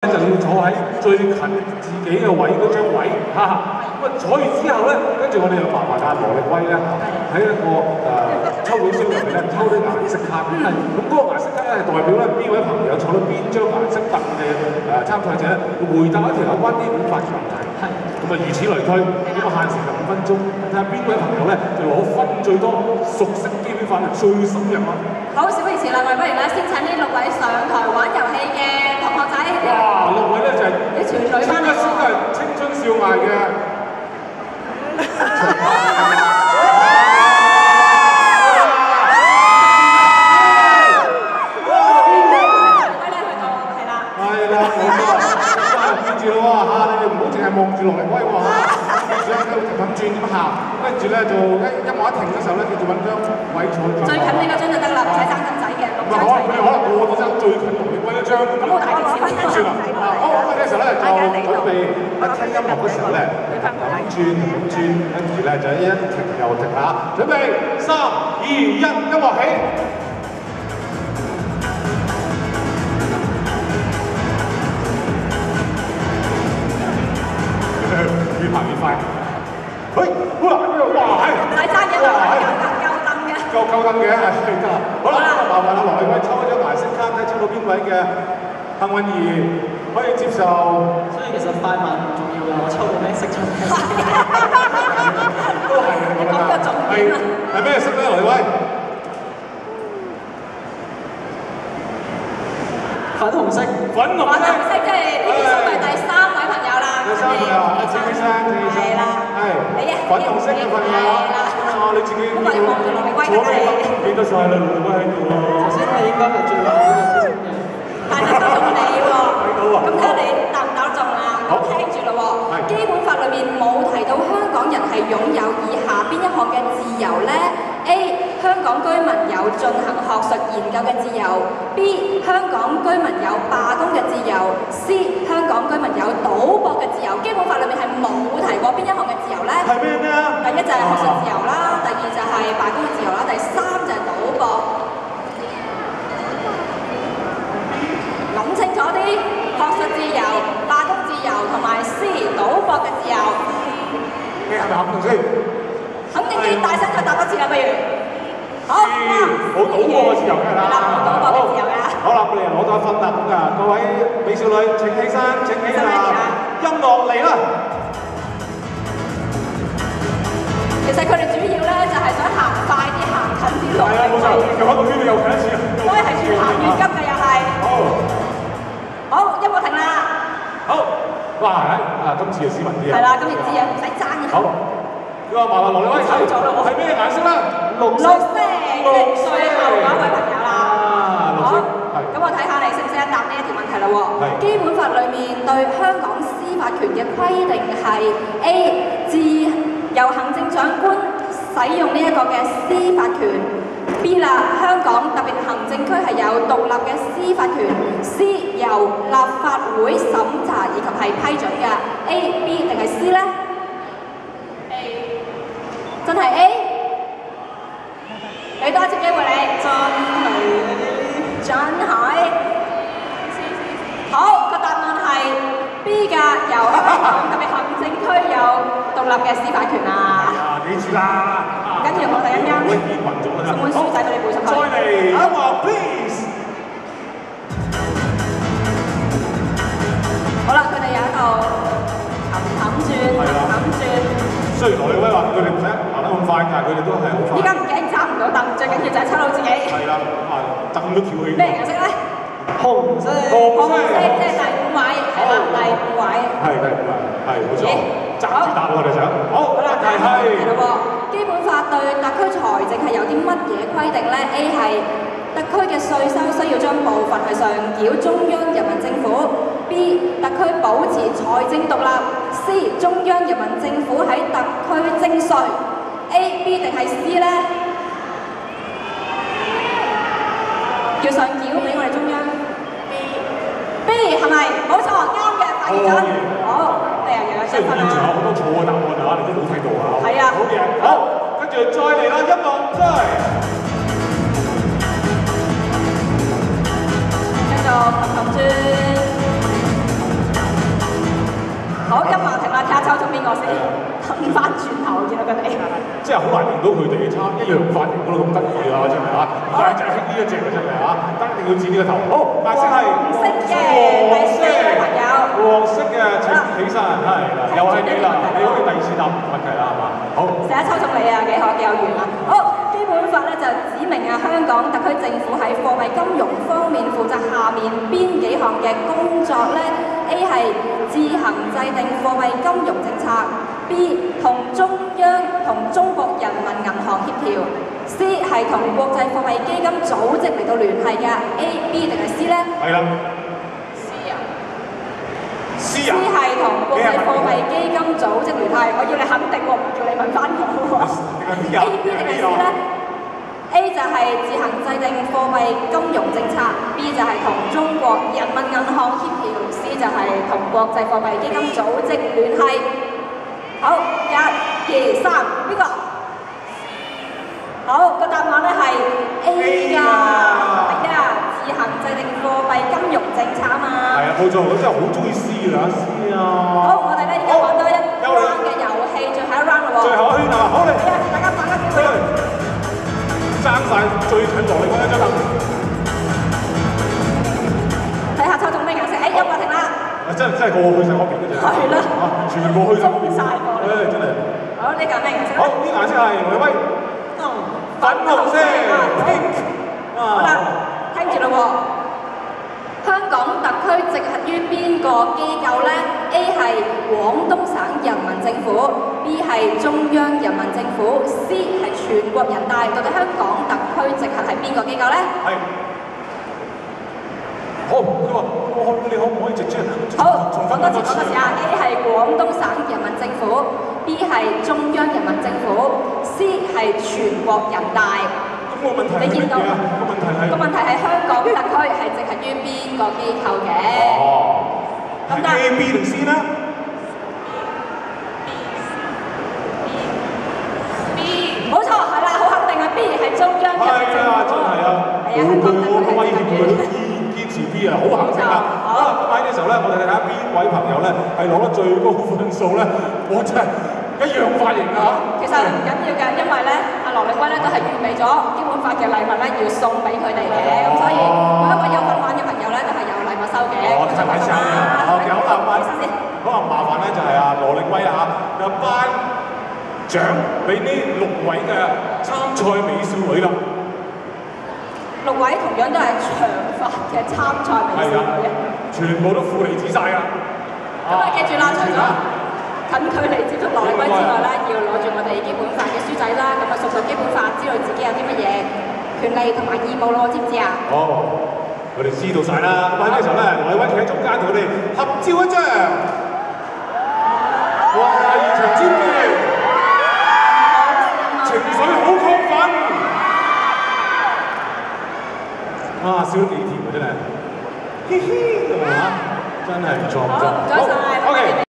就要坐喺最近自己嘅位嗰張位，咁啊坐完之後咧，跟住我哋又麻煩阿羅力威咧喺一個抽獎箱入面咧抽啲顏色卡，咁嗰個顏色卡咧係代表咧邊位朋友坐到邊張顏色凳嘅參賽者咧回答一條有關基本法嘅問題，咁啊如此類推，咁啊限時15分鐘，睇下邊位朋友咧就攞分最多，熟悉基本法最深入啊！好，事不宜遲啦，我哋不如咧先請呢6位上台玩遊戲嘅同學仔。哇！6位咧就係參加先都係青春少艾嘅。記住咯喎嚇，你哋唔好淨係望住羅力威喎嚇，想喺度咁轉咁行，跟住咧就音樂一停嘅時候咧，記住揾張位坐住。最近呢個張就得啦，唔使爭咁仔嘅。唔係可能個個都爭最近羅力威一張。咁好大件事，點算啊？好，咁呢時候咧就準備一聽音樂嘅時候咧，咁轉，跟住咧就一停又停下，準備3、2、1，音樂起。越行越快，哇！唔使爭嘅，夠凳嘅。夠凳嘅，係得啦。好啦，麻煩阿羅力威抽一張顏色卡，睇抽到邊位嘅幸運兒可以接受。所以其實快慢唔重要嘅，我抽到咩色出嚟？都係我覺得。係咩色咧，羅力威？粉紅色。粉紅色即係呢啲數係第3位朋友啦。第3位啊，請起身，係啦，你啊，粉紅色嘅朋友，你自己咁我要望住羅力威㗎你。記得晒啦，羅力威喺度喎。頭先你應該係最後嗰個先嘅。但係抽中你喎，咁睇下你答唔答得中啊？咁聽住咯喎，基本法裏面冇提到香港人係擁有以下邊一項嘅自由咧 ？A. 香港居民有進行學術研究嘅自由 ；B. 香港居民有罷工嘅自由 ；C. 香港居民有賭博嘅自由。基本法裏面係冇提過邊一項嘅自由咧？係咩啊？第一就係學術自由啦，第二就係罷工嘅自由啦，第3就係賭博。諗清楚啲，學術自由、罷工自由同埋 C 賭博嘅自由。你係咪肯定先？肯定啲，大聲再答多次啦，不如。好，冇賭博嘅自由嘅啦。係啦，冇賭博嘅自由嘅。好啦，我哋攞到一分啦，咁啊，各位美少女請起身，請起立，音樂嚟啦！其實佢哋主要咧就係想行快啲，行近啲路。係啊，冇錯，又開個圈，又近一次。所以係越行越急嘅又係。好，音樂停啦。好，哇，今次就斯文啲啊。係啦，今次知啊，唔使爭嘅。好，咁啊，麻煩羅力威睇，係咩顏色咧？綠色。最後嗰位朋友啦。綠色。咁我睇下你識唔識得答呢一條問題啦喎。基本法裏面對香港司法權嘅規定係 A. 自由行政長官使用呢一個嘅司法權 B 啦，香港特別行政區係有獨立嘅司法權 C 由立法會審查以及係批准嘅 A、B 定係 C 咧 ？A 真係 A？ 俾多一次機會你，真係好，個答案係 B 㗎，由香港特別行政區有獨立嘅司法權啊！記住啦，跟住我哋一陣送本書仔俾你背上去。再嚟，音樂 please。好啦，佢哋有一度冚轉。雖然羅力威話佢哋唔使行得咁快，但係佢哋都係好快。依家唔驚揸唔到凳，最緊要就係抽到自己。係啦，凳都跳起。咩顏色咧？紅色。紅色即係第5位，係啦，第5位。係第5位，係冇錯。揸住答我哋想。好啦，係。基本法對特區財政係有啲乜嘢規定咧 ？A 係特區嘅稅收需要將部分係上繳中央人民政府。B 特區保持財政獨立 C 中央人民政府喺特區徵稅 A、B 定係 C 咧？要上繳俾我哋中央 B 係咪？冇錯，啱嘅，發現咗。好，你又有雖然現場有好多錯嘅答案啊，你都冇睇到啊。係啊。好嘢，好，跟住再嚟啦，音樂再。繼續冚轉。真係好難認到佢哋嘅差一樣髮型嗰度咁得意啊！真係啊，唔怪就係呢一隻啊，真係啊，但一定要剪呢個頭。好，顏色係黃色嘅第四位朋友。黃色嘅請起身，係啦，又係你啦，你可以第二次答問題啦，係嘛？好，成日抽中你啊，幾有緣啊！好，基本法咧就指明啊，香港特區政府喺貨幣金融方面負責下面邊幾項嘅工作咧 ？A 係自行制定貨幣金融政策 ，B 同中央同中國人民銀行協調 ，C 係同國際貨幣基金組織嚟到聯繫嘅 ，A、B 定係 C 咧？係啦。C 係同國際貨幣基金組織聯繫，我要你肯定喎，唔叫你問翻我喎。A、B 定係 C 咧 ？A 就係自行制定貨幣金融政策 ，B 就係同中國人民銀行協調 ，C 就係同國際貨幣基金組織聯繫。好，1、2、3，邊個？好，個答案咧係 A 㗎，係啊，自行制定貨幣金融政策啊嘛。係啊，冇錯，我真係好中意 C 㗎 ，C 啊。好，我哋咧而家玩多一 round 嘅遊戲，最後一 round 咯喎。最後一圈啊，好嚟。係啊，大家把握機會。爭晒最近落嚟嗰一張啦。睇下抽中咩顏色？音樂停啦。真係個個去晒嗰邊嘅啫。係啦。全部去晒嗰邊。晒過嚟。真係。好，呢個咩顏色？好，呢個顏色係羅威。粉紅色。好啦，聽住咯喎。香港特區直轄於邊個機構呢？ A 係廣東省人民政府 ，B 係中央人民政府 ，C 係全國人大。到底香港特區直轄係邊個機構呢？係。好，佢話你可唔可以直接？好，講多次啊 ！A 係廣東省人民政府 ，B 係中央人民政府 ，C 係全國人大。咁個問題係乜嘢啊？個問題係香港特區係直轄於邊個機構嘅？哦。咁但係 A、B 定 C 咧 ？B。冇錯，係啦，好肯定係 B 係中央人民政府。真係啊！我威脅佢堅持 B 啊，好肯定啊！好啦，咁喺呢時候咧，我哋睇下邊位朋友咧係攞得最高分數咧，我真係一樣髮型啊！其實唔緊要嘅，因為咧阿羅力威咧都係預備咗基本法嘅禮物咧要送俾佢哋嘅，咁所以每一位有份玩嘅朋友咧都係有禮物收嘅。我睇埋先啊！好嘅，好啦，可能麻煩咧就係阿羅力威啊，就頒獎俾呢6位嘅參賽美少女啦。6位同樣都係長髮嘅參賽美少女，全部都負離子晒啊！咁啊，記住啦，除咗近距離接觸羅力威之外咧，要攞住我哋基本法嘅書仔啦，咁啊熟基本法，知道自己有啲乜嘢權利同埋義務咯，知唔知啊？哦，我哋知道晒啦。咁喺呢時候咧，羅力威企喺中間同佢哋合照一張。哇！現場尖叫，情緒好亢奮。啊，笑得幾甜啊，真係，嘻嘻，係嘛？真係唔錯唔錯。好，唔該晒。OK。